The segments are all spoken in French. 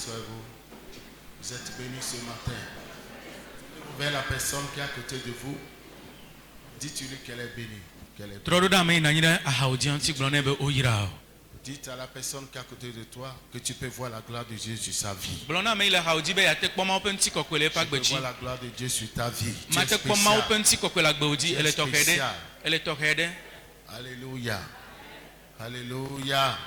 Asseyez-vous. Vous êtes bénis ce matin. Vers la personne qui est à côté de vous, dites-lui qu'elle est bénie. Qu'elle est bénie. Dites à la personne qui est à côté de toi que tu peux voir la gloire de Dieu sur sa vie. Je peux voir la gloire de Dieu sur ta vie. Tu es spécial. Alléluia. Alléluia.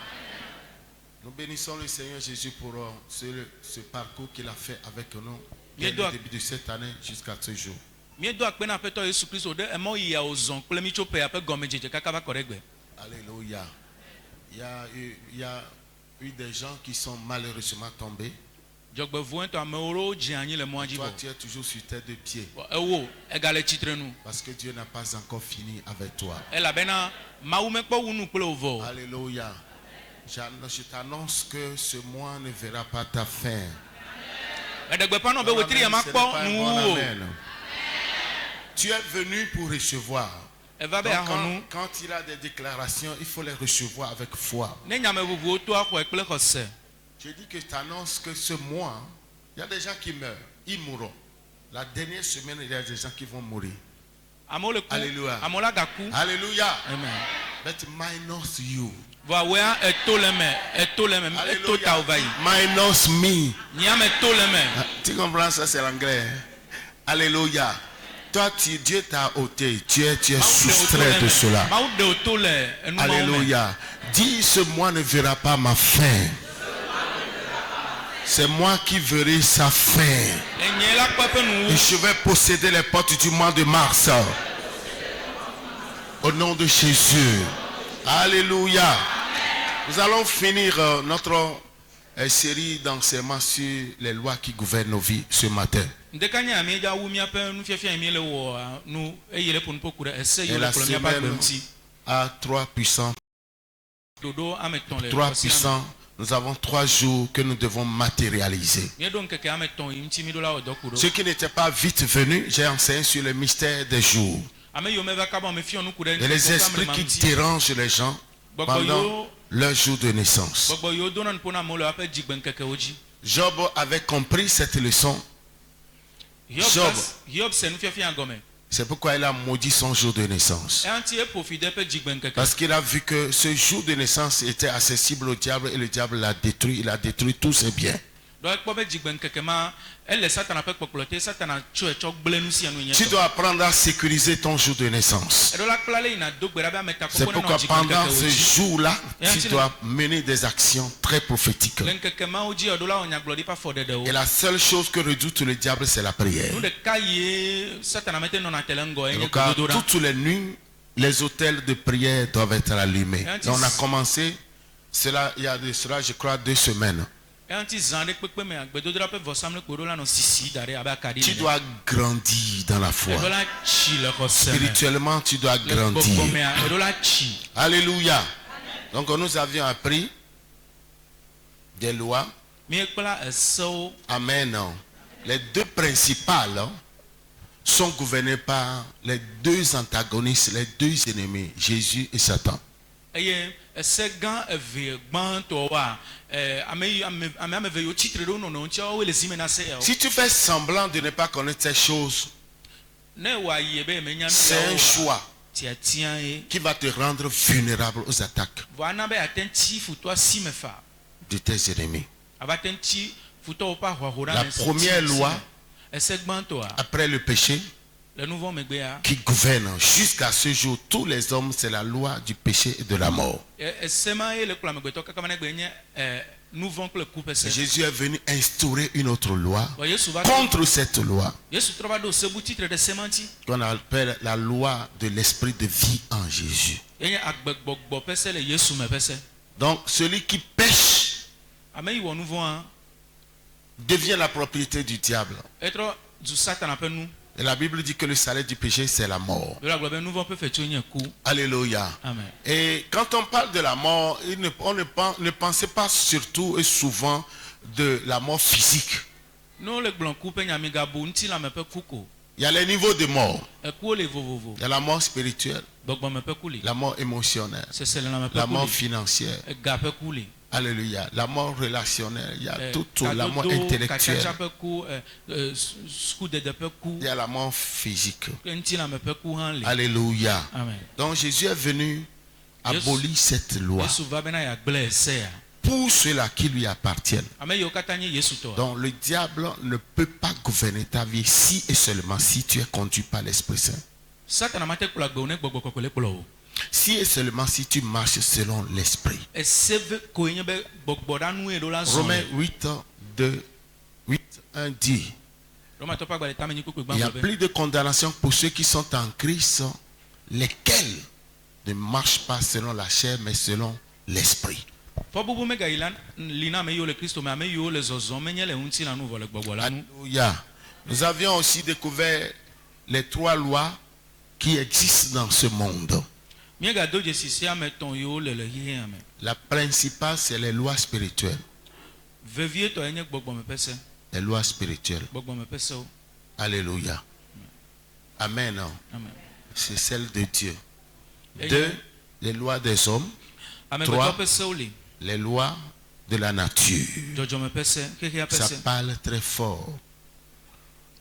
Nous bénissons le Seigneur Jésus pour ce parcours qu'il a fait avec nous dès le début de cette année jusqu'à ce jour. Alléluia. Il y a eu des gens qui sont malheureusement tombés. Toi, tu es toujours sur tes deux pieds. Parce que Dieu n'a pas encore fini avec toi. Alléluia. Je t'annonce que ce mois ne verra pas ta fin. Amen. Tu es venu pour recevoir. Donc, quand il a des déclarations, il faut les recevoir avec foi. Je dis que je t'annonce que ce mois, il y a des gens qui meurent, ils mourront. La dernière semaine, il y a des gens qui vont mourir. Alléluia. Alléluia. Amen. But minus you. Minus me. Tu comprends ça, c'est l'anglais. Alléluia. Toi, Dieu t'a ôté. Tu es soustrait de cela. Alléluia. Dis, ce mois ne verra pas ma fin. C'est moi qui verrai sa fin. Et je vais posséder les portes du mois de mars. Au nom de Jésus. Alléluia. Nous allons finir notre série d'enseignements sur les lois qui gouvernent nos vies ce matin. Et la semaine a 3 puissants. 3 puissants. Nous avons 3 jours que nous devons matérialiser. Ceux qui n'étaient pas vite venus, j'ai enseigné sur le mystère des jours. Et les esprits qui dérangent les gens pendant leur jour de naissance. Job avait compris cette leçon. Job, c'est pourquoi il a maudit son jour de naissance. Parce qu'il a vu que ce jour de naissance était accessible au diable et le diable l'a détruit. Il a détruit tous ses biens. Tu dois apprendre à sécuriser ton jour de naissance. C'est pourquoi pendant ce jour-là, tu dois mener des actions très prophétiques. Et la seule chose que redoute le diable, c'est la prière. Donc, toutes les nuits, les autels de prière doivent être allumés. Et on a commencé cela il y a de cela, je crois, 2 semaines. Tu dois grandir dans la foi. Spirituellement, tu dois grandir. Alléluia. Donc nous avions appris des lois. Amen. Les 2 principales sont gouvernées par les 2 antagonistes, les 2 ennemis, Jésus et Satan. Si tu fais semblant de ne pas connaître ces choses, c'est un choix qui va te rendre vulnérable aux attaques de tes ennemis. La première loi après le péché qui gouverne jusqu'à ce jour tous les hommes, c'est la loi du péché et de la mort. Jésus est venu instaurer une autre loi contre cette loi qu'on appelle la loi de l'esprit de vie en Jésus. Donc celui qui pêche devient la propriété du diable. Et la Bible dit que le salaire du péché, c'est la mort. Alléluia. Amen. Et quand on parle de la mort, on ne pensez pas surtout et souvent de la mort physique. Il y a les niveaux de mort. Il y a la mort spirituelle, la mort émotionnelle, la mort financière, Alléluia. La mort relationnelle, il y a toute la mort intellectuelle. Il y a la mort physique. Alléluia. Amen. Donc Jésus est venu abolir cette loi pour ceux-là qui lui appartiennent. Donc le diable ne peut pas gouverner ta vie si et seulement si tu es conduit par l'Esprit Saint. Si et seulement si tu marches selon l'Esprit. Romains 8, 2, 8, 1 dit: il n'y a plus de condamnation pour ceux qui sont en Christ, lesquels ne marchent pas selon la chair, mais selon l'Esprit. Alléluia. Nous avions aussi découvert les 3 lois qui existent dans ce monde. La principale, c'est les lois spirituelles. Les lois spirituelles. Alléluia. Amen. C'est celle de Dieu. 2, les lois des hommes. 3, les lois de la nature. Ça parle très fort.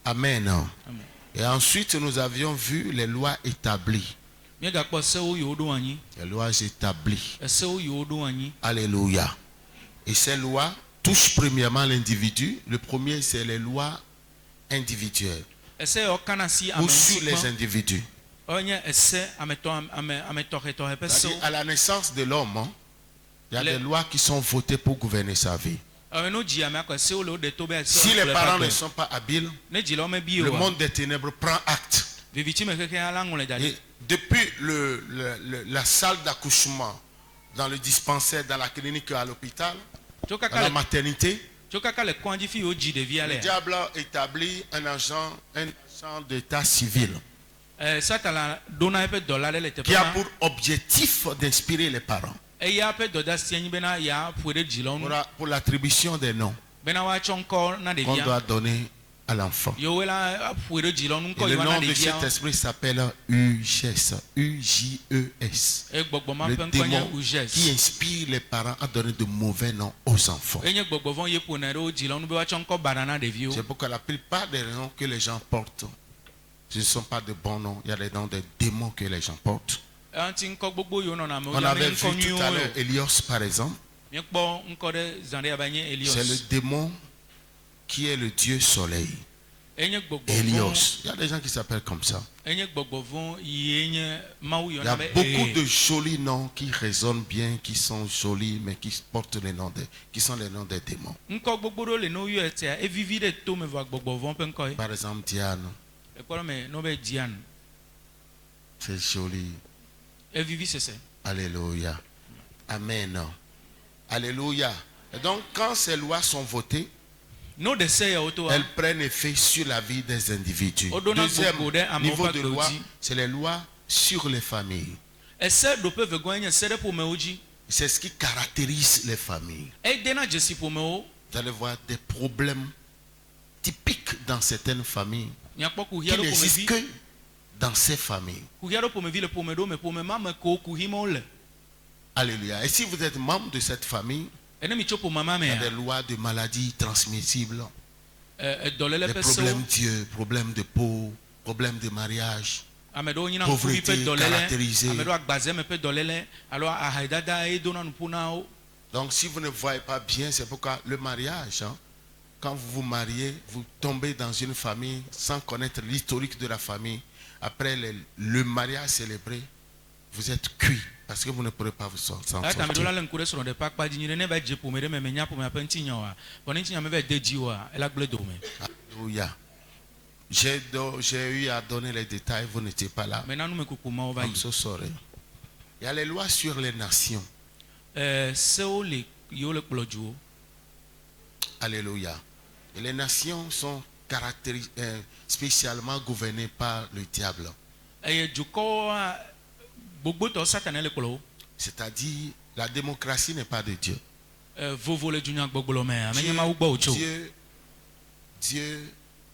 Amen. Et ensuite, nous avions vu les lois établies. Les lois établies. Alléluia. Et ces lois touchent premièrement l'individu. Le premier, c'est les lois individuelles. Ou sur les individus. À la naissance de l'homme, il y a des lois qui sont votées pour gouverner sa vie. Si les parents ne sont pas habiles, le monde des ténèbres prend acte. Et depuis la salle d'accouchement, dans le dispensaire, dans la clinique, à l'hôpital, dans la maternité, le diable établit un agent d'état civil qui a pour objectif d'inspirer les parents pour l'attribution des noms qu'on doit donner à l'enfant. Et le nom de cet esprit s'appelle UGES. U-J-E-S. Le démon qui inspire les parents à donner de mauvais noms aux enfants. C'est pourquoi la plupart des noms que les gens portent, ce ne sont pas de bons noms. Il y a des noms de démons que les gens portent. On avait vu tout à l'heure Hélios par exemple. C'est le démon qui est le dieu soleil. Hélios. Il y a des gens qui s'appellent comme ça. Il y a beaucoup de jolis noms qui résonnent bien, qui sont jolis, mais qui portent les noms qui sont les noms des démons. Par exemple, Diane. C'est joli. Alléluia. Amen. Alléluia. Et donc, quand ces lois sont votées, elles prennent effet sur la vie des individus. Deuxième niveau de loi, c'est les lois sur les familles. C'est ce qui caractérise les familles. Vous allez voir des problèmes typiques dans certaines familles qui n'existent que dans ces familles. Alléluia. Et si vous êtes membre de cette famille, il y a des lois de maladies transmissibles, des problèmes d'yeux, problèmes de peau, problèmes de mariage, pauvreté caractérisée. Donc si vous ne voyez pas bien, c'est pourquoi le mariage, quand vous vous mariez, vous tombez dans une famille sans connaître l'historique de la famille. Après le mariage célébré, vous êtes cuit. Parce que vous ne pourrez pas vous sortir. Alléluia. J'ai eu à donner les détails, vous n'étiez pas là. I'm so sorry. Il y a les lois sur les nations. Alléluia. Et les nations sont spécialement gouvernées par le diable. C'est-à-dire, la démocratie n'est pas de Dieu. Dieu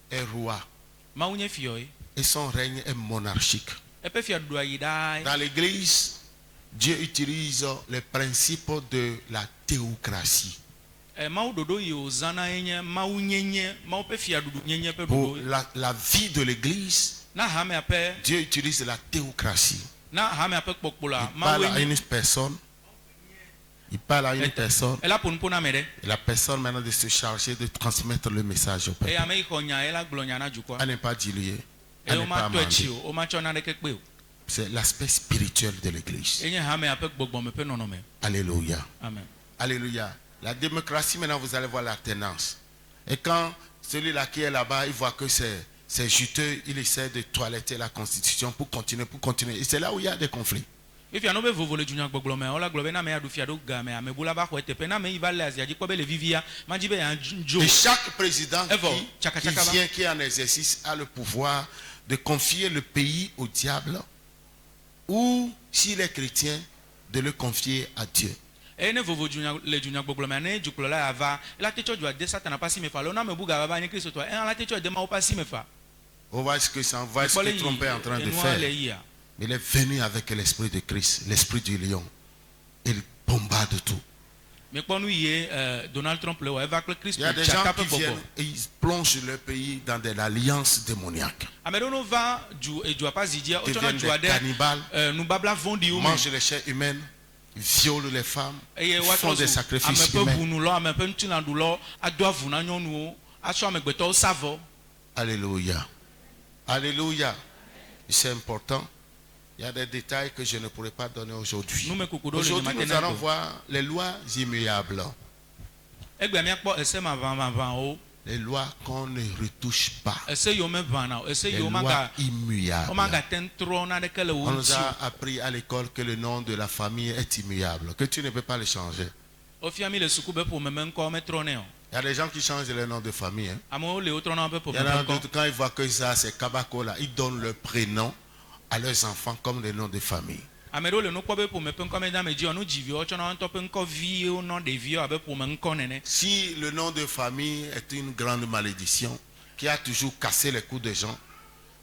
est roi. Et son règne est monarchique. Dans l'église, Dieu utilise les principes de la théocratie pour la vie de l'église. Dieu utilise la théocratie. Il parle à une personne. Il parle à une personne. Et la personne maintenant de se charger de transmettre le message au peuple. Elle n'est pas diluée. Elle n'est pas amendée. C'est l'aspect spirituel de l'église. Alléluia. Amen. Alléluia. La démocratie, maintenant, vous allez voir l'alternance. Et quand celui-là qui est là-bas, il voit que c'est juteux, il essaie de toiletter la constitution pour continuer. Et c'est là où il y a des conflits. Et chaque président qui est en exercice a le pouvoir de confier le pays au diable ou, s'il est chrétien, de le confier à Dieu. On voit ce que ça va, ce que Trump est en train de faire. Il est venu avec l'esprit de Christ, l'esprit du lion. Il bombarde tout. Il y a des gens qui viennent et ils plongent leur pays dans de l'alliance démoniaque. Ils deviennent des cannibales, mangent les chairs humaines, violent les femmes, font des sacrifices humains. Alléluia. Alléluia. C'est important. Il y a des détails que je ne pourrais pas donner aujourd'hui. Aujourd'hui, nous allons voir les lois immuables. Les lois qu'on ne retouche pas. Les lois immuables. On nous a appris à l'école que le nom de la famille est immuable, que tu ne peux pas le changer. Il y a des gens qui changent le nom de famille. Hein. Il y en a d'autres, quand ils voient que ça c'est Kabako là, ils donnent le prénom à leurs enfants comme le nom de famille. Si le nom de famille est une grande malédiction qui a toujours cassé les coups des gens,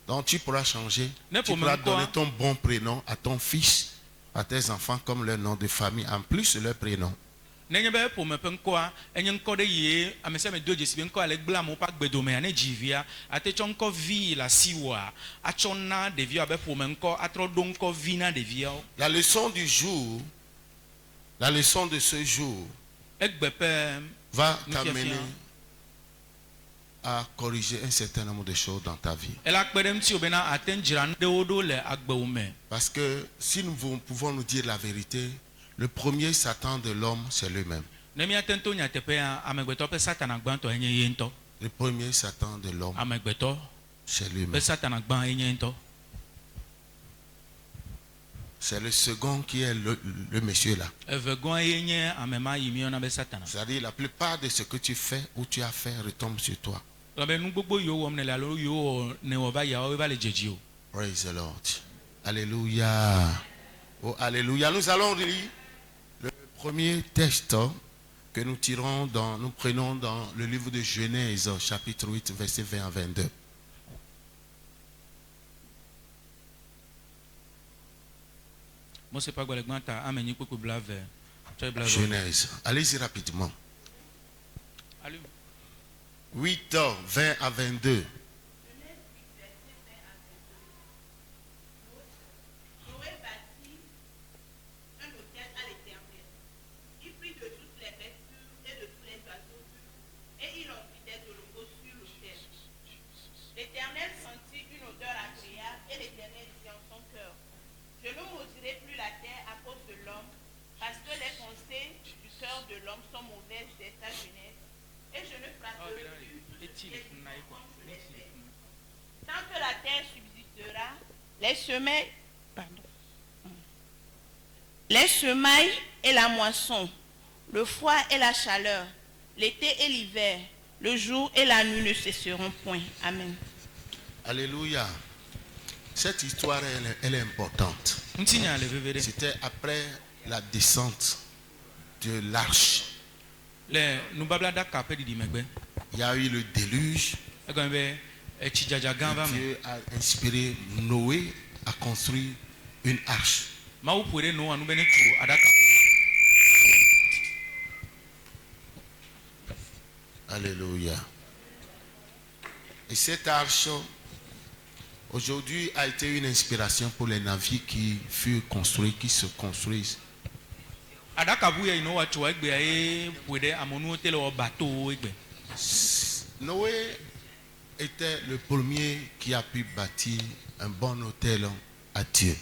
donc tu pourras changer. Tu pourras donner ton bon prénom à ton fils, à tes enfants comme leur nom de famille, en plus de leur prénom. Et la leçon du jour, la leçon de ce jour va t'amener à corriger un certain nombre de choses dans ta vie. Parce que si nous pouvons nous dire la vérité, le premier Satan de l'homme, c'est lui-même. Le premier Satan de l'homme, c'est lui-même. C'est le second qui est le monsieur là. C'est-à-dire la plupart de ce que tu fais ou tu as fait retombe sur toi. Praise the Lord. Alléluia. Oh, alléluia. Nous allons lire le premier texte que nous prenons dans le livre de Genèse, chapitre 8, verset 20 à 22. Genèse. Allez-y rapidement. 8, 20 à 22. Les semailles et la moisson, le froid et la chaleur, l'été et l'hiver, le jour et la nuit ne cesseront point. Amen. Alléluia. Cette histoire, elle est importante. C'était après la descente de l'arche. Il y a eu le déluge. Dieu a inspiré Noé à construire une arche. Mawu ƒoe ɖe Noa nu be ne tso aɖaka. Alléluia. Et cette arche, aujourd'hui, a été une inspiration pour les navires qui furent construits, qui se construisent. Aɖakaʋu ya yi Noa tso egbea ye ƒoe ɖe amenuwo te le wɔ bateau egbe. Noé était le premier qui a pu bâtir un bon hôtel à Dieu.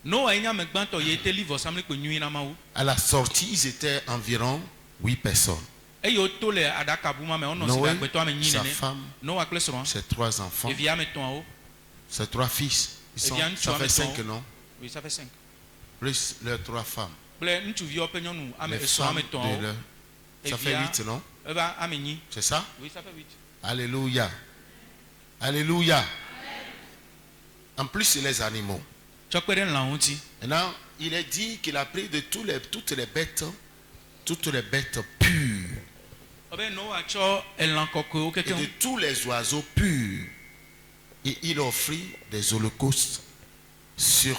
Noa enya me gbãtɔ ye te li vɔsamlikpe nyui na Mawu. À la sortie, ils étaient environ 8 personnes. Eye woto le aɖakaʋu ma me wonɔ si ɖe agbetɔ ame nyi sa nene. femme, Noa kple srɔ̃a. ses 3 enfants, Evia ame etɔ̃awo. ses 3 fils. Et bien, Ça fait tu as 5, mis non? Oui, ça fait 5. Plus leurs 3 femmes. Kple ŋutsuviwo ƒe nyɔnu ame Les esrɔ̃ femmes ame de etɔ̃awo. leur... Ça fait 8, non? Eva ame nyi. C'est ça? Oui, ça fait 8. Alléluia. Alléluia. En plus, les animaux. Tsɔ kpe ɖe lãwo ŋuti. Maintenant, il est dit qu'il a pris de toutes les bêtes pures. Ɔbɛ Noa tsɔ elã kɔkɔewo Et de kekeŋ. tous les oiseaux purs. Et il offrit des holocaustes sur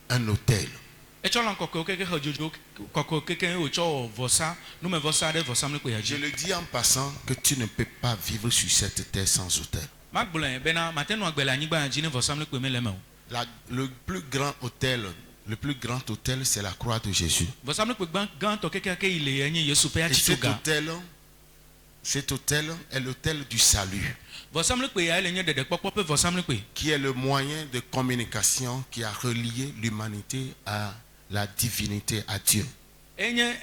un autel. Etsɔ lã kɔkɔewo keke xe dzodzo kɔkɔe kekeŋ wotsɔ wɔ vɔsa numevɔsa ɖe vɔsamlikpea Je dzi. le dis en passant que tu ne peux pas vivre sur cette terre sans autel. Magblɔe bena mate nu agbe le anyigba dzi ne vɔsamlikpe mele eme o. Le plus grand autel, c'est la croix de Jésus. Vɔsamlikpe gãtɔ keke yi le enye Yesu ƒe Et atsitsoga. cet autel est l'autel du salut, Vɔsamlikpe ya ele nye ɖeɖekpɔkpɔ ƒe vɔsamlikpe. qui est le moyen de communication qui a relié l'humanité à la divinité, à Dieu. Enye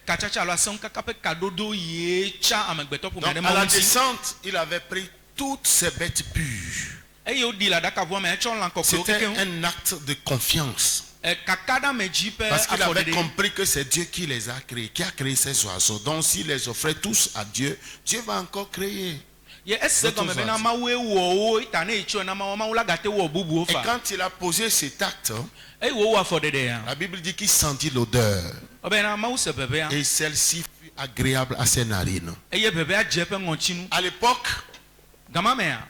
katsatsa alo asẽŋkaka ƒe kaɖoɖo yie tsa amegbetɔ ƒome Donc, ɖe à Mawu la ŋuti. descente, il avait pris toutes ces bêtes pures. Eye woɖi le aɖakaʋua me etsɔ lã kɔkɔewo C'était kekeŋ. un acte de confiance. Kaka ɖe ame dzi ƒe Parce qu'il avait afɔɖeɖe. compris que c'est Dieu qui les a créés, qui a créé ces oiseaux. Donc s'il les offrait tous à Dieu, Dieu va encore créer. Ye ese D'autres gɔme bena oiseaux. Mawue wɔ wo ta ne etsɔe na Mawu la gate wɔ bubuwo Et fa. quand il a posé cet acte, Eye wo wɔ afɔɖeɖea. la Bible dit qu'il sentit l'odeur. Ɔbɛna Mawu se ʋeʋẽa. Et celle-ci fut agréable à ses narines. Eye ʋeʋẽa dze eƒe ŋɔtsinu. À l'époque, Gama mea.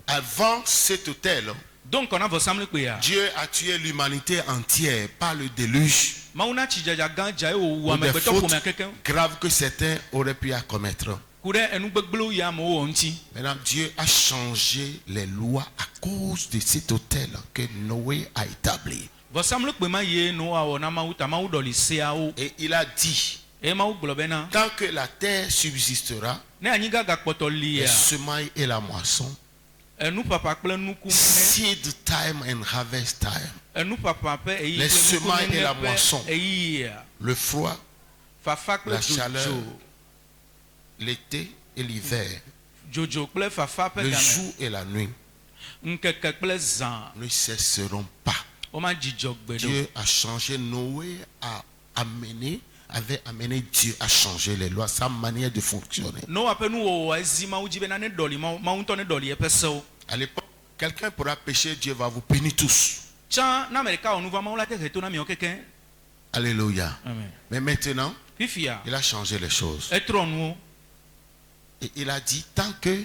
avant cet autel, Do ŋkɔ na vɔsamlikpea. Dieu a tué l'humanité entière par le déluge. Mawu na tsidzadza gã dza ye wòwu Pour des amegbetɔ fautes ƒomea kekeŋ. graves que certains auraient pu commettre. Ku ɖe enu gbegblẽwo yi amewo wɔ ŋuti. Maintenant, Dieu a changé les lois à cause de cet autel que Noé a établi. Vɔsamlikpe ma yie Noa wɔ na Mawu ta Mawu ɖɔli seawo. Et il a dit, Eye Mawu gblɔ bena. tant que la terre subsistera, Ne anyigba gakpɔtɔ les lia. semailles et la moisson, Enupapa kple nuku ne. seed time and harvest time, Enupapa ƒe eyi Les kple semailles et la nukuŋeŋe moisson. ƒe eyia. le froid, Fafa kple la chaleur, dzodzo. l'été et l'hiver, Dzodzo kple fafa ƒe le game. jour et la nuit Ŋkeke kple zã. ne cesseront pas. Woma dzidzɔ gbe ɖo. Dieu a changé, Noé avait amené Dieu à changer les lois, sa manière de fonctionner. Noa ƒe nuwɔwɔ ezi Mawu dzi bena ne ɖɔli Mawu ŋutɔ ne ɖɔli eƒe sewo. À l'époque, quelqu'un pourra pécher, Dieu va vous punir tous. Tsã ne ame ɖeka wɔ nu vɔ Mawu la te he to na miawo kekeŋ. Alléluia. Amen. Mais maintenant, Fifia. il a changé les choses. Etrɔ nuwo. Et il a dit, tant que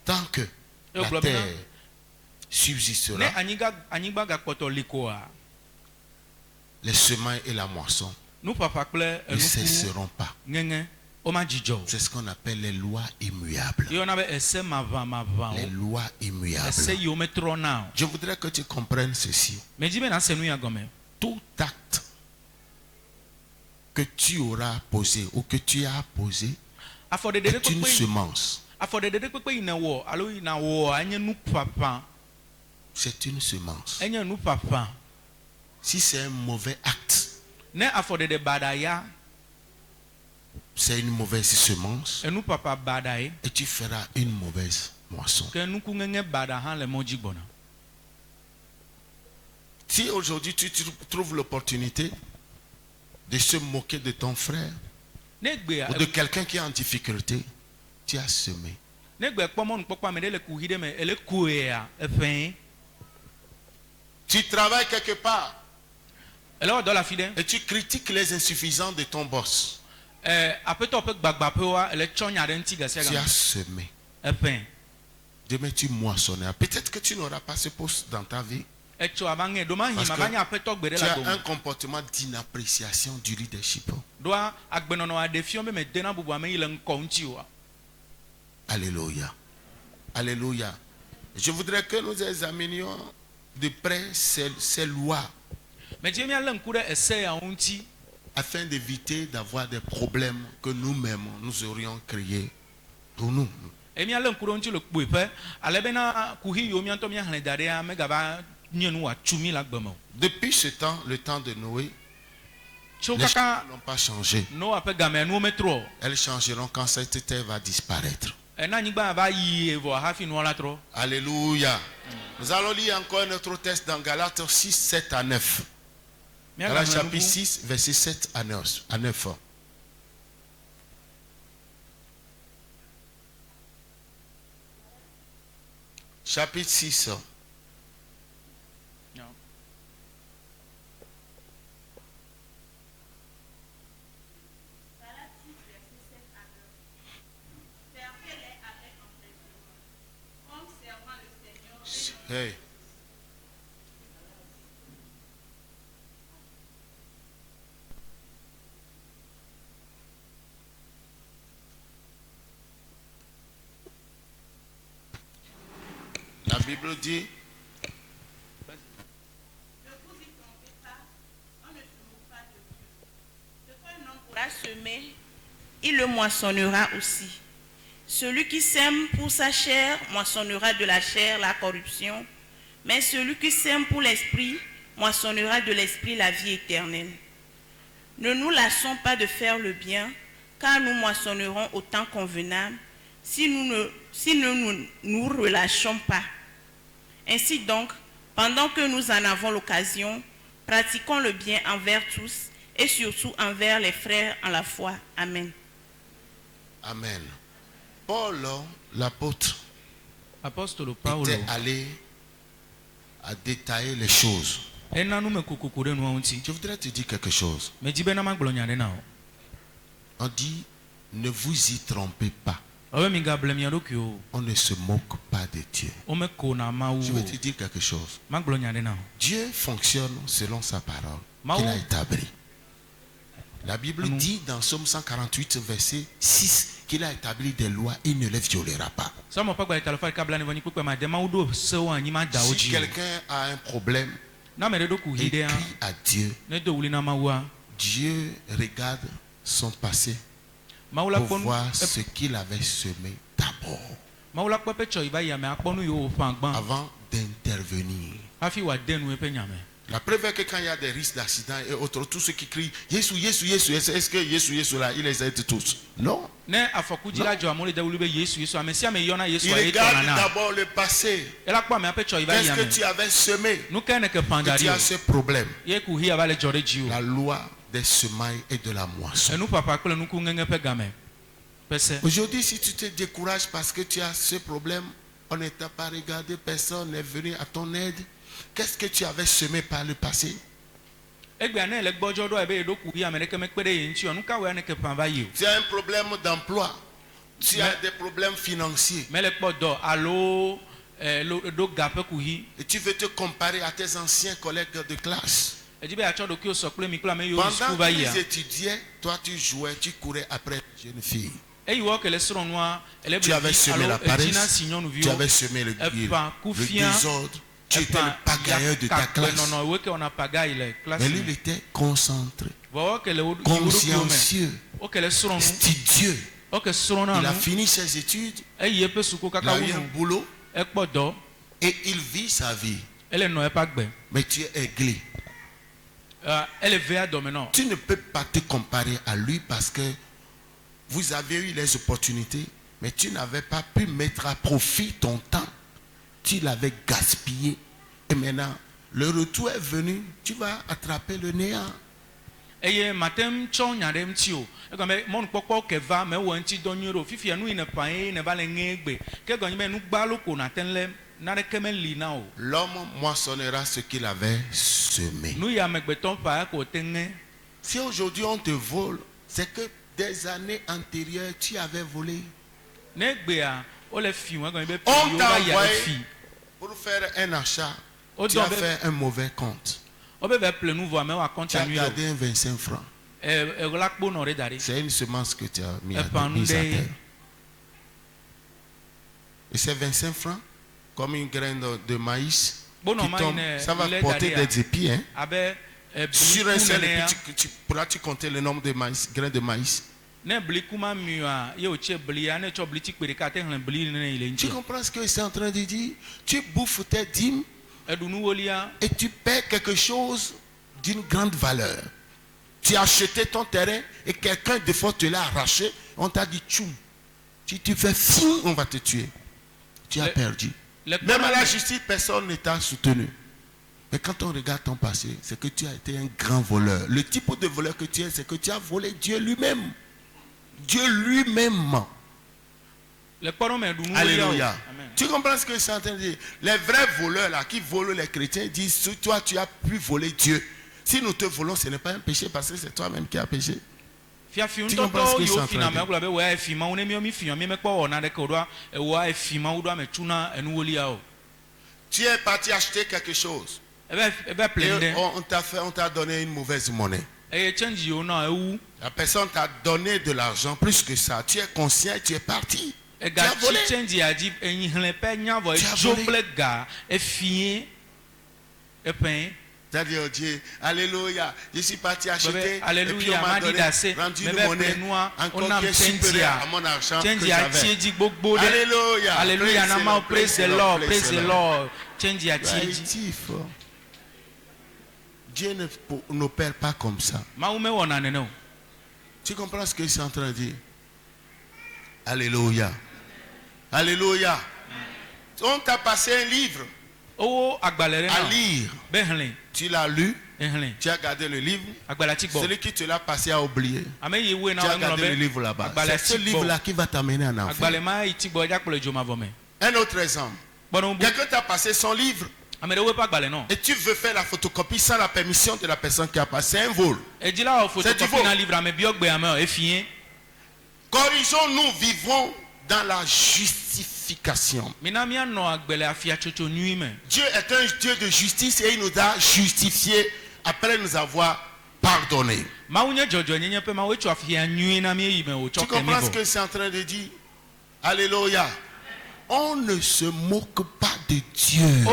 la gblɔ bena, terre Ne subsistera, anyigba gakpɔtɔ li koa. les semailles et la moisson Nupapa kple ne enuku cesseront pas. ŋeŋe woma dzidzɔ o. C'est ce qu'on appelle les lois immuables. Yɔna be ese Les maʋamaʋawo. lois Ese immuables. yiwo metrɔna o. Je voudrais que tu comprennes ceci. Medzi be na se nu ya gɔme. Tout acte que tu auras posé ou que tu as posé Afɔɖeɖe est une ɖe kpekpe semence. yi ne wɔ alo yi na wɔ enye nu ƒaƒã. C'est une semence. Enye nu ƒaƒã. Si c'est un mauvais acte, Ne afɔɖeɖe baɖa ya. c'est une mauvaise semence Enu ƒaƒã baɖa ye. et tu feras une mauvaise moisson. Ke nuku ŋeŋe baɖa hã le mɔ dzi gbɔna. Si aujourd'hui tu trouves l'opportunité de se moquer de ton frère Ne gbea ou de quelqu'un qui est en difficulté, tu as semé. ne gbe kpɔ mɔnukpɔkpɔ ame ɖe le kuhi ɖe me ele koea eƒẽ. Tu travailles quelque part Ele wɔ dɔ le afi ɖe. et tu critiques les insuffisants de ton boss. Aƒetɔ ƒe gbagbaƒewoa ele tsɔ nya ɖe ŋuti gasia Tu gama. as semé. Eƒẽ. Demain tu moissonneras. Peut-être que tu n'auras pas ce poste dans ta vie. Parce que tu as un comportement d'inappréciation du leadership. Alléluia. Alléluia. Je voudrais que nous examinions de près ces lois afin d'éviter d'avoir des problèmes que nous-mêmes nous aurions créés pour nous. Depuis ce temps, le temps de Noé, les choses n'ont pas changé. Elles changeront quand cette terre va disparaître. Alléluia. Nous allons lire encore notre texte dans Galates 6, 7 à 9. Galates chapitre 6, verset 7 à 9. Chapitre 6. Hey. La Bible dit, ne vous y trompez pas, on ne se moque pas de Dieu. Ce qu'un homme pourra semer, il le moissonnera aussi. Celui qui sème pour sa chair moissonnera de la chair la corruption, mais celui qui sème pour l'esprit moissonnera de l'esprit la vie éternelle. Ne nous lassons pas de faire le bien, car nous moissonnerons au temps convenable si nous nous relâchons pas. Ainsi donc, pendant que nous en avons l'occasion, pratiquons le bien envers tous et surtout envers les frères en la foi. Amen. Amen. Paul, l'apôtre, était allé à détailler les choses. Je voudrais te dire quelque chose. On dit, ne vous y trompez pas. On ne se moque pas de Dieu. Je vais te dire quelque chose. Dieu fonctionne selon sa parole qu'il a établie. La Bible dit dans Psaume 148, verset 6, qu'il a établi des lois et ne les violera pas. Si quelqu'un a un problème et crie à Dieu, Dieu regarde son passé pour voir ce qu'il avait semé d'abord avant d'intervenir. La preuve est que quand il y a des risques d'accident et autres, tous ceux qui crient Jésus, Jésus, Jésus, est-ce que Jésus là, il les aide tous? Non. Il regarde d'abord le passé. Qu'est-ce que tu avais semé? Que tu as ce problème. La loi des semailles et de la moisson. Aujourd'hui, si tu te décourages parce que tu as ce problème, on ne t'a pas regardé, personne n'est venu à ton aide. Qu'est-ce que tu avais semé par le passé? Tu as un problème d'emploi. Tu as des problèmes financiers. Et tu veux te comparer à tes anciens collègues de classe. Pendant qu'ils étudiaient, toi tu jouais, tu courais après les jeunes filles. Tu avais semé la paresse, tu avais semé le désordre. Tu étais le pagailleur de ta classe. Mais lui, il était concentré, consciencieux, studieux. Il a fini ses études, il a eu un boulot et il vit sa vie. Mais tu es aiglé. Tu ne peux pas te comparer à lui parce que vous avez eu les opportunités, mais tu n'avais pas pu mettre à profit ton temps. Tu l'avais gaspillé. Et maintenant, le retour est venu. Tu vas attraper le néant. L'homme moissonnera ce qu'il avait semé. Si aujourd'hui on te vole, c'est que des années antérieures, tu avais volé. On t'a envoyé pour faire un achat. Tu as fait un mauvais compte. Tu as gardé un 25 francs. C'est une semence que tu as mis à terre. Et c'est 25 francs, comme une graine de maïs qui tombe. Ça va porter des épis. Hein? Sur un seul épi, tu pourras compter le nombre de graines de maïs. Tu comprends ce que c'est en train de dire? Tu bouffes tes dîmes et tu paies quelque chose d'une grande valeur. Tu as acheté ton terrain et quelqu'un de fois te l'a arraché. On t'a dit tchoum. Si tu fais fou, on va te tuer. Tu as perdu. Même à la justice, personne ne t'a soutenu. Mais quand on regarde ton passé, c'est que tu as été un grand voleur. Le type de voleur que tu es, c'est que tu as volé Dieu lui-même. Dieu lui-même. Alléluia. Amen. Tu comprends ce que c'est en train de dire? Les vrais voleurs là, qui volent les chrétiens disent, toi tu as pu voler Dieu. Si nous te volons, ce n'est pas un péché parce que c'est toi-même qui as péché. Tu comprends ce que c'est en train de dire? Tu es parti acheter quelque chose. Et on t'a donné une mauvaise monnaie. La personne t'a donné de l'argent plus que ça. Tu es conscient et tu es parti. Tu as volé. C'est-à-dire Dieu, alléluia, je suis parti acheter, alléluia, et puis on m'a donné, rendu une monnaie encore qui est supérieure à mon argent que j'avais. Alléluia, alléluia, praise the Lord, praise the Lord. Dieu n'opère pas comme ça. Tu comprends ce que je suis en train de dire? Alléluia. Alléluia. On t'a passé un livre à lire. Tu l'as lu. Tu as gardé le livre. Celui qui te l'a passé a oublié. Tu as gardé le livre là-bas. C'est ce livre-là qui va t'amener en enfer. Un autre exemple. Quelqu'un t'a passé son livre. Et tu veux faire la photocopie sans la permission de la personne qui a passé un vol. C'est du vol. Corrigeons-nous, vivons dans la justification. Dieu est un Dieu de justice et il nous a justifiés après nous avoir pardonné. Tu comprends ce que c'est en train de dire? Alléluia. On ne se moque pas de Dieu.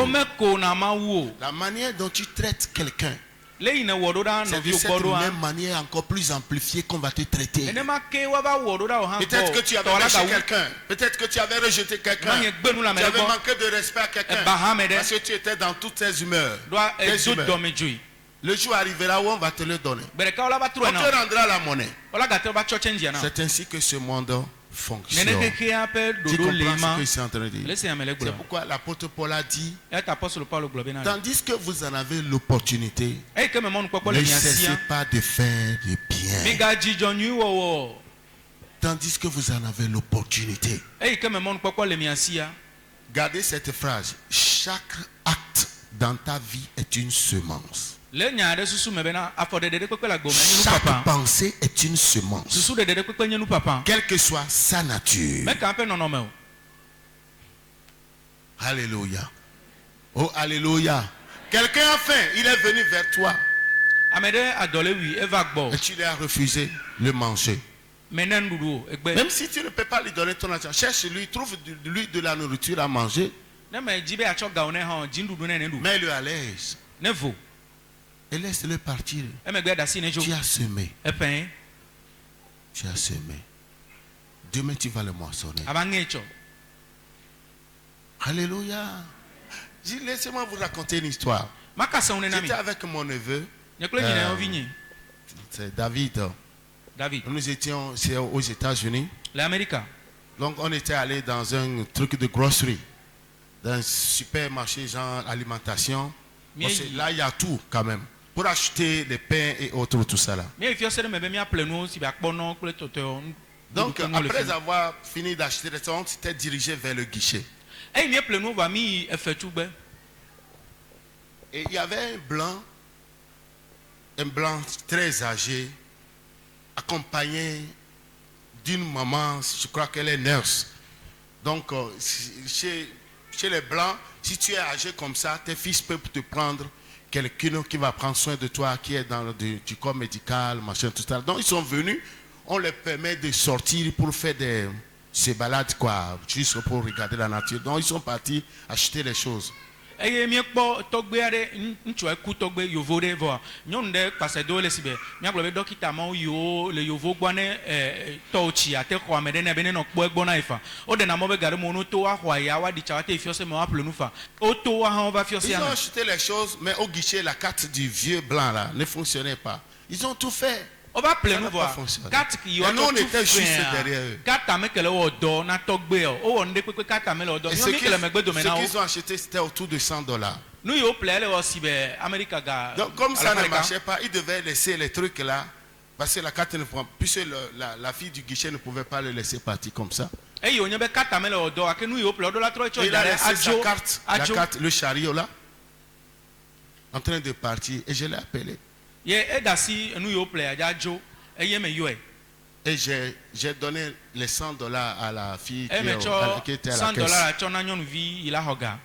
La manière dont tu traites quelqu'un, c'est de cette même manière encore plus amplifiée qu'on va te traiter. Peut-être que tu avais lâché quelqu'un. Peut-être que tu avais rejeté quelqu'un. Tu avais manqué de respect à quelqu'un. Parce que tu étais dans toutes tes humeurs. Le jour arrivera où on va te le donner. On te rendra la monnaie. C'est ainsi que ce monde fonctionne. Tu comprends ce que c'est en train de dire? C'est pourquoi l'apôtre Paul a dit, tandis que vous en avez l'opportunité, ne cessez pas de faire le bien. Tandis que vous en avez l'opportunité. Gardez cette phrase. Chaque acte dans ta vie est une semence. Chaque pensée est une semence. Quelle que soit sa nature. Alléluia. Oh, alléluia. Quelqu'un a faim, il est venu vers toi. Et tu lui as refusé le manger. Même si tu ne peux pas lui donner ton argent, cherche-lui, trouve-lui de la nourriture à manger. Mets-le à l'aise. Et laisse-le partir. Tu as semé. Tu as semé. Demain tu vas le moissonner. Alléluia. Laissez-moi vous raconter une histoire. J'étais avec mon neveu. C'est David. Nous étions aux États-Unis. Donc on était allé dans un truc de grocery. Dans un supermarché genre alimentation. Là il y a tout quand même. Pour acheter des pains et autres, tout ça là. Donc après avoir fini d'acheter, on s'était dirigé vers le guichet. Et il y avait un blanc très âgé, accompagné d'une maman, je crois qu'elle est nurse. Donc chez les Blancs, si tu es âgé comme ça, tes fils peuvent te prendre quelqu'un qui va prendre soin de toi, qui est dans du corps médical, machin, tout ça. Donc ils sont venus, on leur permet de sortir pour faire ces balades, quoi, juste pour regarder la nature. Donc ils sont partis acheter les choses. Eye miekpɔ tɔgbe aɖe ŋutsu eku tɔgbe yovo ɖe vɔ nyɔnu ɖe kpase do le si be miagblɔ be dɔkita mawo yiwo le yovo gbɔ ne tɔwo tsi ate xɔ ame ɖe ne be nenɔ kpɔ egbɔ na yi fa woɖena mɔ be ga ɖe mo no to woaxɔ ya woaɖi tsa woate yi fiɔse me woaƒle nu fa woto hã wova fiɔse Ils ont acheté les choses, mais au guichet la carte du vieux blanc là ne fonctionnait pas. Ils ont tout fait. On va ple nu vɔ carte qui et nous on était juste derrière eux. Carte ame kele wɔ dɔ na tɔgbe o wɔ nu ɖe kpekpe carte ame le wɔ dɔ Ce qu'ils ont acheté c'était autour de $100. Nu yiwo ple le wɔ si be Amerika ga. Donc comme ça ne marchait pas, ils devaient laisser les trucs là parce que la carte ne prend, puisque la fille du guichet ne pouvait pas le laisser partir comme ça. Et on y be carte ame le wɔ dɔ ake nu yiwo ple wɔ dɔ la trɔ Il a laissé sa carte, la carte, le chariot là, en train de partir et je l'ai appelé. Et j'ai donné les $100 à la fille qui était à la caisse.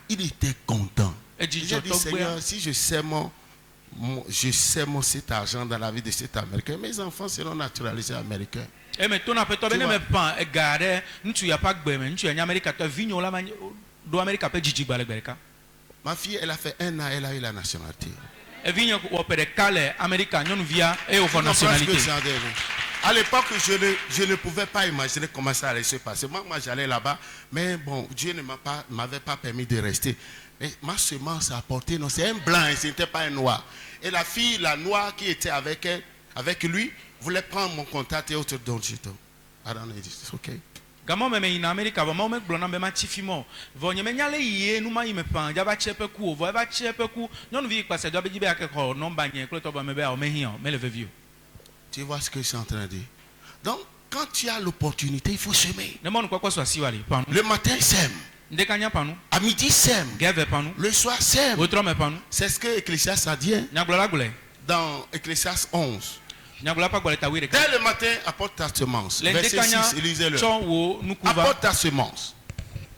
Il était content. J'ai dit, Seigneur, si je sème cet argent dans la vie de cet Américain, mes enfants seront naturalisés américains. Ma fille, elle a fait 1 an, elle a eu la nationalité. À l'époque, je ne pouvais pas imaginer comment ça allait se passer. Moi j'allais là-bas, mais bon, Dieu ne m'avait pas permis de rester. Mais ma semence a apporté, non, c'est un blanc, ce n'était pas un noir. Et la fille, la noire qui était avec lui, voulait prendre mon contact et autre dont je dis, I don't know, it's okay. Gamo me in America ba me gblona be ma tifimo vo nye me nyale yie nu ma yi me pan ja ba chepe ku vo ba chepe ku nyonu vi kpase do be jibe akeko number nye kle to ba me be o me hian me le vevio. Tu vois ce que je suis en train de dire? Donc quand tu as l'opportunité, il faut semer. Le matin sème. À midi sème. Le soir sème. C'est ce que Ecclésiaste a dit dans Ecclésiaste 11. Dès le matin, apporte ta semence. Verset 6, lisez-le. Apporte ta semence.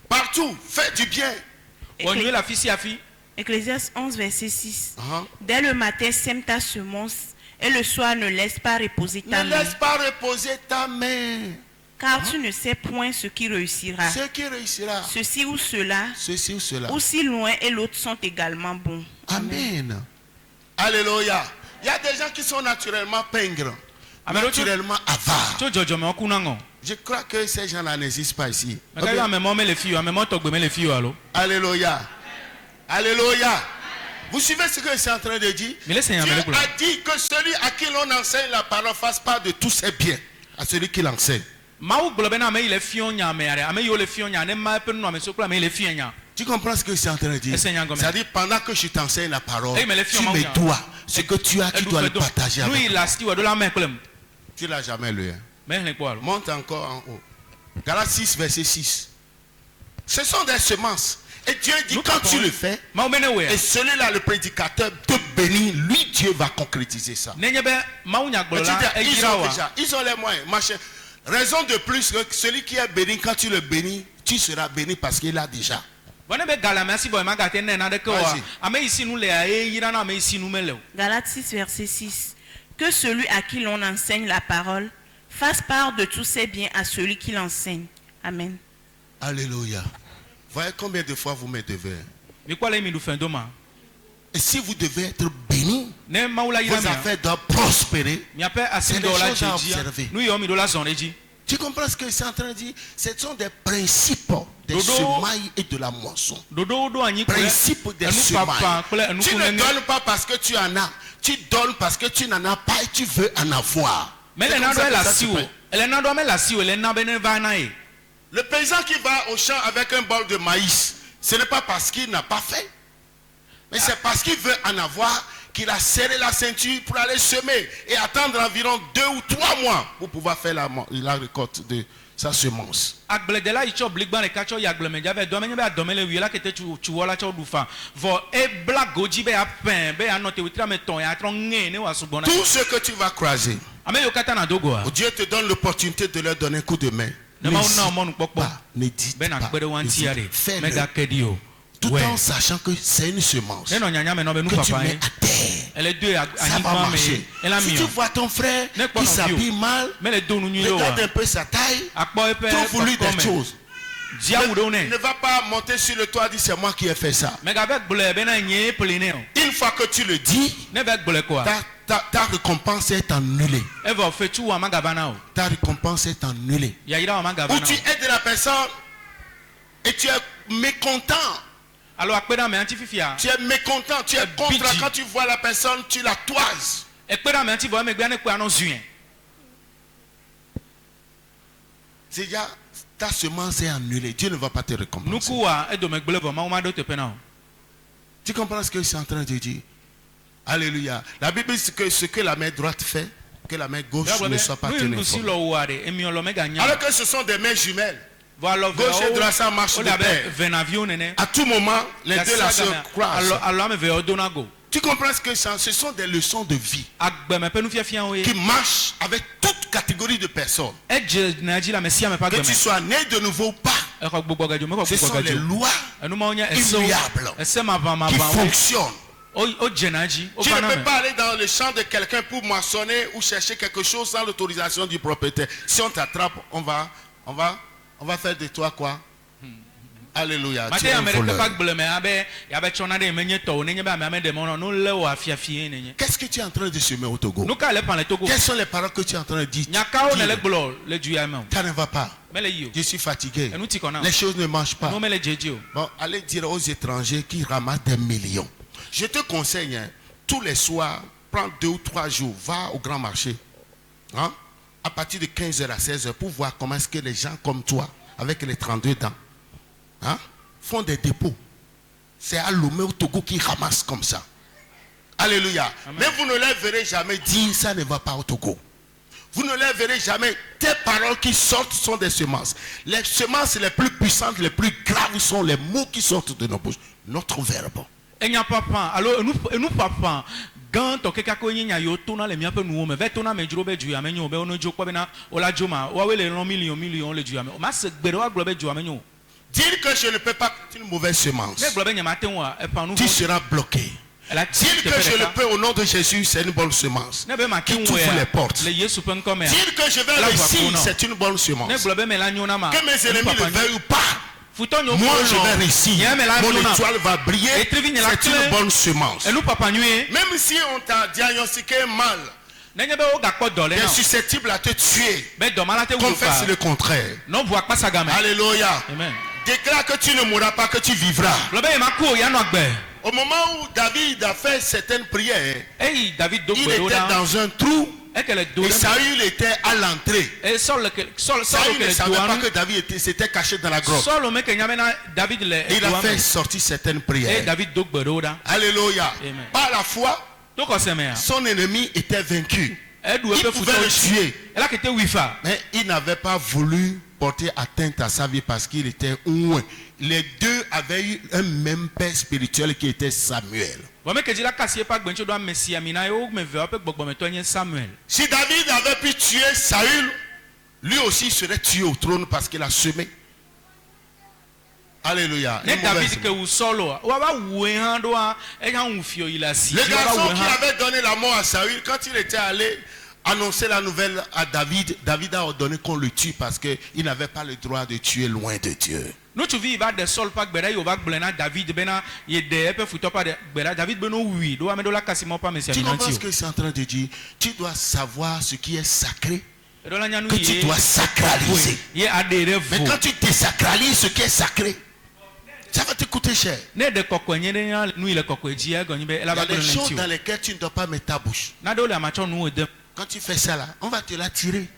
Partout, fais du bien. Ecclésiaste 11, verset 6. Dès le matin, sème ta semence et le soir, ne laisse pas reposer ta main. Ne laisse pas reposer ta main. Car tu ne sais point ce qui réussira. Ce qui réussira. Ceci ou cela. Ceci ou cela. Aussi loin et l'autre sont également bons. Amen. Alléluia. Il y a des gens qui sont naturellement pingres, naturellement avares. Je crois que ces gens-là n'existent pas ici. Okay. Alléluia. Alléluia. Vous suivez ce que je suis en train de dire? Dieu a dit que celui à qui l'on enseigne la parole fasse part de tous ses biens à celui qui l'enseigne. Tu comprends ce que je suis en train de dire? C'est-à-dire pendant que je t'enseigne la parole, tu me dois ce que tu as, tu dois le partager avec moi. Tu ne l'as jamais lu. Monte encore en haut. Galates 6, verset 6. Ce sont des semences. Et Dieu dit quand tu le fais, et celui-là, le prédicateur, te bénit, lui Dieu va concrétiser ça. Ils ont les moyens. Machin. Raison de plus que celui qui est béni, quand tu le bénis, tu seras béni parce qu'il a déjà. Galates 6, verset 6. Que celui à qui l'on enseigne la parole fasse part de tous ses biens à celui qui l'enseigne. Amen. Alléluia. Voyez combien de fois vous me devez. Et si vous devez être béni, vos affaires doivent prospérer. C'est des choses à observer. Tu comprends ce que je suis en train de dire? Ce sont des principes des semailles et de la moisson. Principes des semailles. Tu ne donnes pas parce que tu en as. Tu donnes parce que tu n'en as pas et tu veux en avoir. Le paysan qui va au champ avec un bol de maïs, ce n'est pas parce qu'il n'a pas fait. Mais c'est parce qu'il veut en avoir qu'il a serré la ceinture pour aller semer et attendre environ 2 ou 3 mois pour pouvoir faire la récolte de sa semence. Tout ce que tu vas croiser, Dieu te donne l'opportunité de leur donner un coup de main. Ne dites pas. Fais-le. Tout en sachant que c'est une semence que tu mets à terre. Ça va marcher. Si tu vois ton frère qui s'habille mal, regarde un peu sa taille, trouve-lui des choses. Ne va pas monter sur le toit et dire c'est moi qui ai fait ça. Une fois que tu le dis, ta récompense est annulée. Ta récompense est annulée. Ou tu aides la personne et tu es mécontent. Tu es mécontent, tu es contre. Quand tu vois la personne, tu la toises. C'est déjà, ta semence est annulée. Dieu ne va pas te récompenser. Tu comprends ce que je suis en train de dire? Alléluia. La Bible dit que ce que la main droite fait, que la main gauche ne soit pas tenue. Alors que ce sont des mains jumelles. Gauche et droite, ça marche de pair. À tout moment, les deux là se croisent. Tu comprends ce que ce sont des leçons de vie qui marchent avec toute catégorie de personnes. Que tu sois né de nouveau ou pas. Ce sont les lois immuables qui fonctionnent. Tu ne peux pas aller dans le champ de quelqu'un pour moissonner ou chercher quelque chose sans l'autorisation du propriétaire. Si on t'attrape, on va faire de toi quoi? Alléluia. Tu es un voleur. Qu'est-ce que tu es en train de semer au Togo? Quelles sont les paroles que tu es en train de dire? Ça ne va pas. Je suis fatigué. Les choses ne marchent pas. Bon, allez dire aux étrangers qui ramassent des millions. Je te conseille, tous les soirs, prends 2 ou 3 jours, va au grand marché. Hein? À partir de 15h à 16h, pour voir comment est-ce que les gens comme toi, avec les 32 dents, hein, font des dépôts. C'est à Lomé au Togo qui ramasse comme ça. Alléluia. Amen. Mais vous ne les verrez jamais dire ça ne va pas au Togo. Vous ne les verrez jamais. Tes paroles qui sortent sont des semences. Les semences les plus puissantes, les plus graves sont les mots qui sortent de nos bouches. Notre verbe. Alors, nous papa. Quand tu as le mien peut nous mais ton âme joue du amenyo be ono joko bena ola joma wa wele million le du amenyo ma se gbere wa globe du amenyo. Dire que je ne peux pas c'est une mauvaise semence. Tu seras bloqué. Dire que je le peux au nom de Jésus, c'est une bonne semence qui ouvre les portes. Dire que je vais réussir, c'est une bonne semence. Que mes ennemis le veuillent ou pas, moi je vais réussir. Mon étoile va briller. C'est une bonne semence. Même si on t'a diagnostiqué mal, tu es susceptible à te tuer. Confesse le contraire. Alléluia. Déclare que tu ne mourras pas, que tu vivras. Au moment où David a fait certaines prières, il était dans un trou. Et Saül était à l'entrée. Saül ne savait pas que David s'était caché dans la grotte. Il a fait sortir certaines prières. Alléluia. Par la foi, son ennemi était vaincu. Il pouvait le tuer. Mais il n'avait pas voulu porter atteinte à sa vie parce qu'il était loin. Les deux avaient eu un même père spirituel qui était Samuel. Si David avait pu tuer Saül, lui aussi serait tué au trône parce qu'il a semé. Alléluia. Le garçon qui avait donné la mort à Saül, quand il était allé annoncer la nouvelle à David, David a ordonné qu'on le tue parce qu'il n'avait pas le droit de tuer loin de Dieu. Tu comprends ce que je suis en train de dire? Tu dois savoir ce qui est sacré, que tu dois sacraliser. Mais quand tu désacralises ce qui est sacré, ça va te coûter cher. Il y a des choses dans lesquelles tu ne dois pas mettre ta bouche. Quand tu fais ça là, on va te la tirer.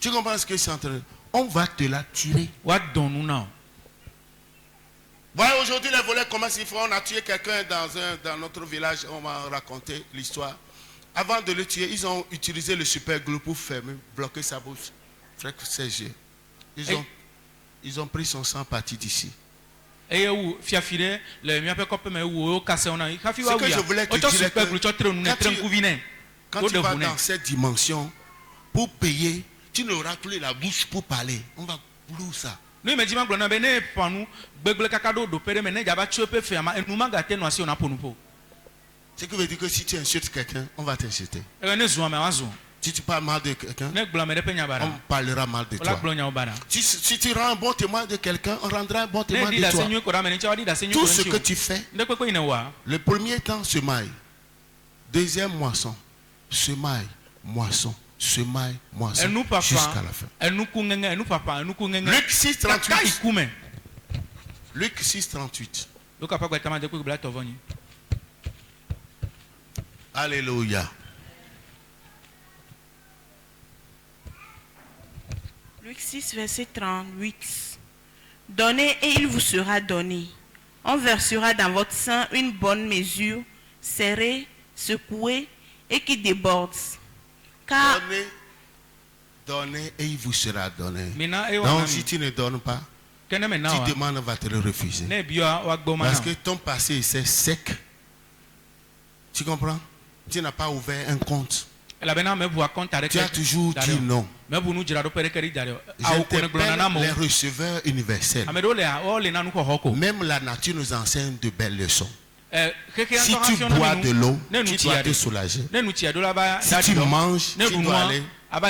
Tu comprends ce que je suis en train de dire? On va te la tirer. Voilà, aujourd'hui les voleurs commencent, on a tué quelqu'un dans notre village, on m'a raconté l'histoire. Avant de le tuer, ils ont utilisé le super glue pour fermer, bloquer sa bouche. Frère Serge, ils ont pris son sang parti d'ici. Ce que je voulais te dire, Quand tu vas dans cette dimension, pour payer, tu n'auras plus la bouche pour parler. On va plus ça. Nous me disons que nous pour nous begle kakado do pere mena jaba chope fe ama nous manga te no asi ona pour nous po. Ce qui veut dire que si tu insultes quelqu'un, on va t'insulter. Si tu parles mal de quelqu'un, on parlera mal de toi. Si tu rends un bon témoin de quelqu'un, on rendra un bon témoin de toi. Tout ce que tu fais, le premier temps, semaille. Deuxième moisson, semaille, moisson. Semaille, moisson, jusqu'à la fin. Luc 6, 38. Luc 6, 38. Alléluia. Luc 6, verset 38. Donnez et il vous sera donné. On versera dans votre sein une bonne mesure, serrée, secouée et qui déborde. Car donnez et il vous sera donné. Donc si tu ne donnes pas, tu demandes, on va te le refuser. Parce que ton passé c'est sec. Tu comprends? Tu n'as pas ouvert un compte. Tu as toujours dit non. Les receveurs universels. Même la nature nous enseigne de belles leçons. Si tu bois de l'eau, tu dois te soulager. Si tu manges, tu dois aller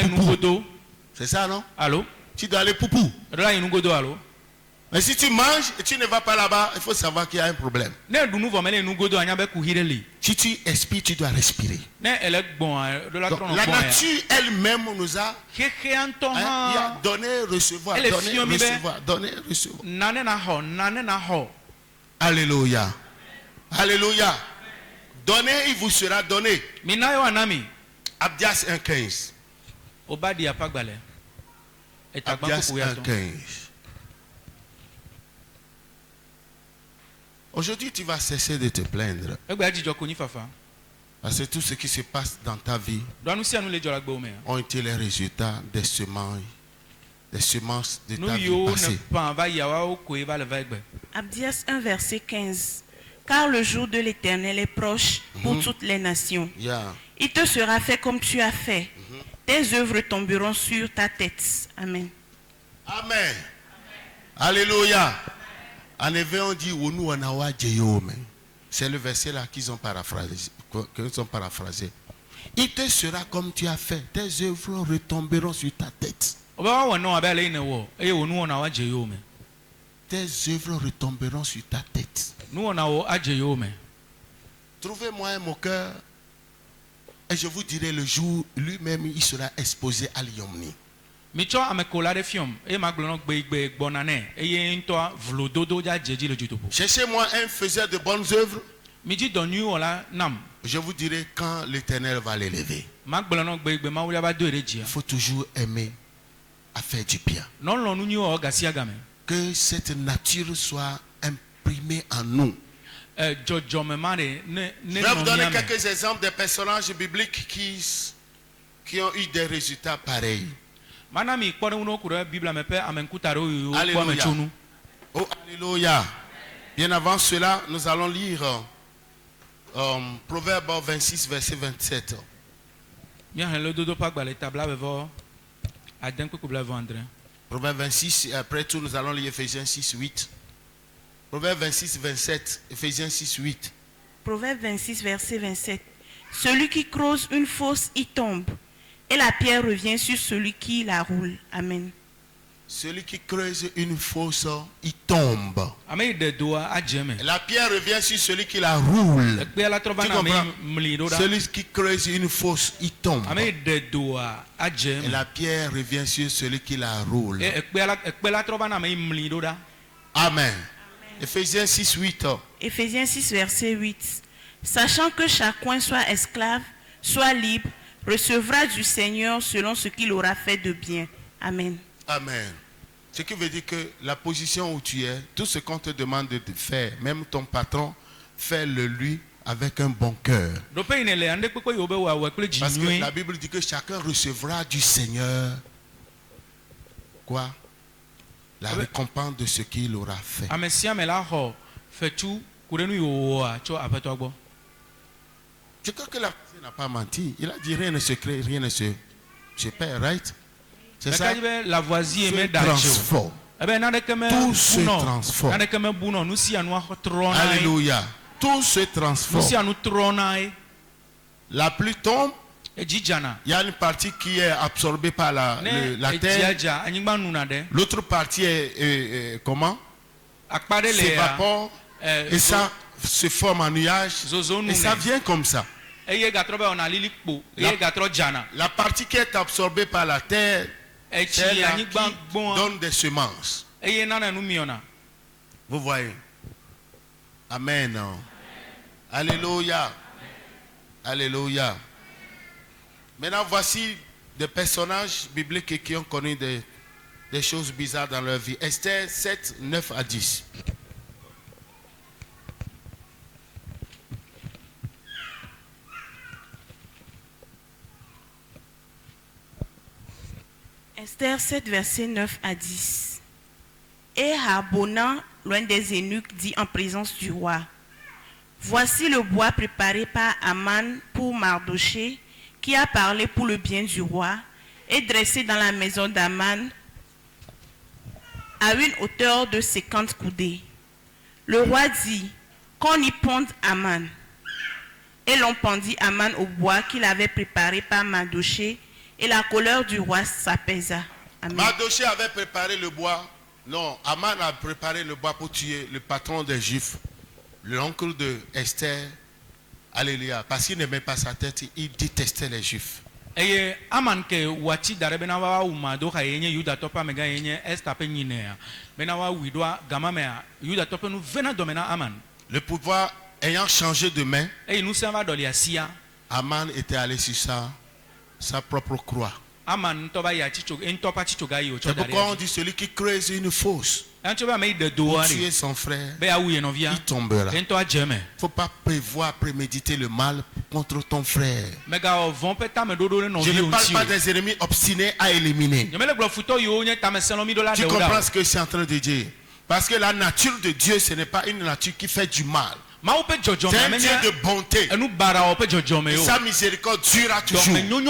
poupou. C'est ça, non? Allô? Tu dois aller poupou. Mais si tu manges et tu ne vas pas là-bas, il faut savoir qu'il y a un problème. Si tu expires, tu dois respirer. Donc, la nature elle-même nous a donné, recevoir, donné, recevoir, donné, recevoir. Alléluia. Alléluia. Donnez, il vous sera donné. Abdias 1,15. Abdias 1,15. Aujourd'hui, tu vas cesser de te plaindre. Parce que tout ce qui se passe dans ta vie ont été les résultats des semences de ta vie passée. Abdias 1, verset 15. Car le jour de l'Éternel est proche pour toutes les nations. Il te sera fait comme tu as fait. Tes œuvres tomberont sur ta tête. Amen. Amen. Alléluia. En effet, on dit c'est le verset là qu'ils ont paraphrasé. Il te sera comme tu as fait. Tes œuvres retomberont sur ta tête. Tes œuvres retomberont sur ta tête. Trouvez-moi un moqueur et je vous dirai le jour lui-même il sera exposé à l'iomnie. Cherchez-moi un faiseur de bonnes œuvres. Je vous dirai quand l'Éternel va l'élever. Il faut toujours aimer à faire du bien. Que cette nature soit imprimée en nous. Je vais vous donner quelques exemples de personnages bibliques qui ont eu des résultats pareils. Alléluia. Oh, alléluia. Bien avant cela, nous allons lire Proverbe 26, verset 27. Proverbe 26, et après tout, nous allons lire Ephésiens 6, 8. Proverbe 26, 27. Ephésiens 6, 8. Proverbe 26, verset 27. Celui qui creuse une fosse y tombe, et la pierre revient sur celui qui la roule. Amen. Celui qui creuse une fosse, il tombe. La pierre revient sur celui qui la roule. Tu comprends? Celui qui creuse une fosse, il tombe. Et la pierre revient sur celui qui la roule. Amen. Ephésiens 6, 8. Ephésiens 6, verset 8. Sachant que chacun soit esclave, soit libre, recevra du Seigneur selon ce qu'il aura fait de bien. Amen. Amen. Ce qui veut dire que la position où tu es, tout ce qu'on te demande de faire, même ton patron, fais-le lui avec un bon cœur. Parce que la Bible dit que chacun recevra du Seigneur quoi? La récompense de ce qu'il aura fait. Je crois que la personne n'a pas menti. Il a dit rien ne se crée, rien ne se perd, right? C'est ça. La voisine se transforme. Tout se transforme. Alléluia. Tout se transforme. La pluie tombe. Il y a une partie qui est absorbée par la terre. L'autre partie est comment? S'évapore. Et ça se forme en nuage. Et ça vient comme ça. La partie qui est absorbée par la terre, c'est là qui donne des semences. Vous voyez? Amen. Alléluia. Alléluia. Maintenant, voici des personnages bibliques qui ont connu des choses bizarres dans leur vie. Esther 7, 9 à 10. Esther 7, versets 9 à 10. Et Harbona, l'un des eunuques, dit en présence du roi: Voici le bois préparé par Aman pour Mardoché, qui a parlé pour le bien du roi, et dressé dans la maison d'Aman à une hauteur de 50 coudées. Le roi dit qu'on y pende Aman. Et l'on pendit Aman au bois qu'il avait préparé par Mardoché, et la colère du roi s'apaisa. Mardoché avait préparé le bois. Non, Aman a préparé le bois pour tuer le patron des Juifs, l'oncle de Esther. Alléluia. Parce qu'il n'aimait pas sa tête, il détestait les Juifs. Le pouvoir ayant changé de main, Aman était allé sur sa propre croix. C'est pourquoi on dit celui qui creuse une fosse pour tuer son frère, il tombera. Il ne faut pas préméditer le mal contre ton frère. Je ne parle pas des ennemis obstinés à éliminer. Tu comprends ce que je suis en train de dire? Parce que la nature de Dieu, ce n'est pas une nature qui fait du mal. C'est un Dieu de bonté. Et sa miséricorde durera toujours. Donc si nous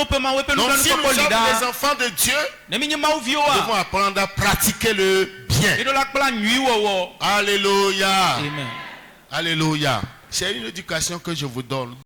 sommes les enfants de Dieu, nous devons apprendre à pratiquer le bien. Alléluia. Alléluia. C'est une éducation que je vous donne.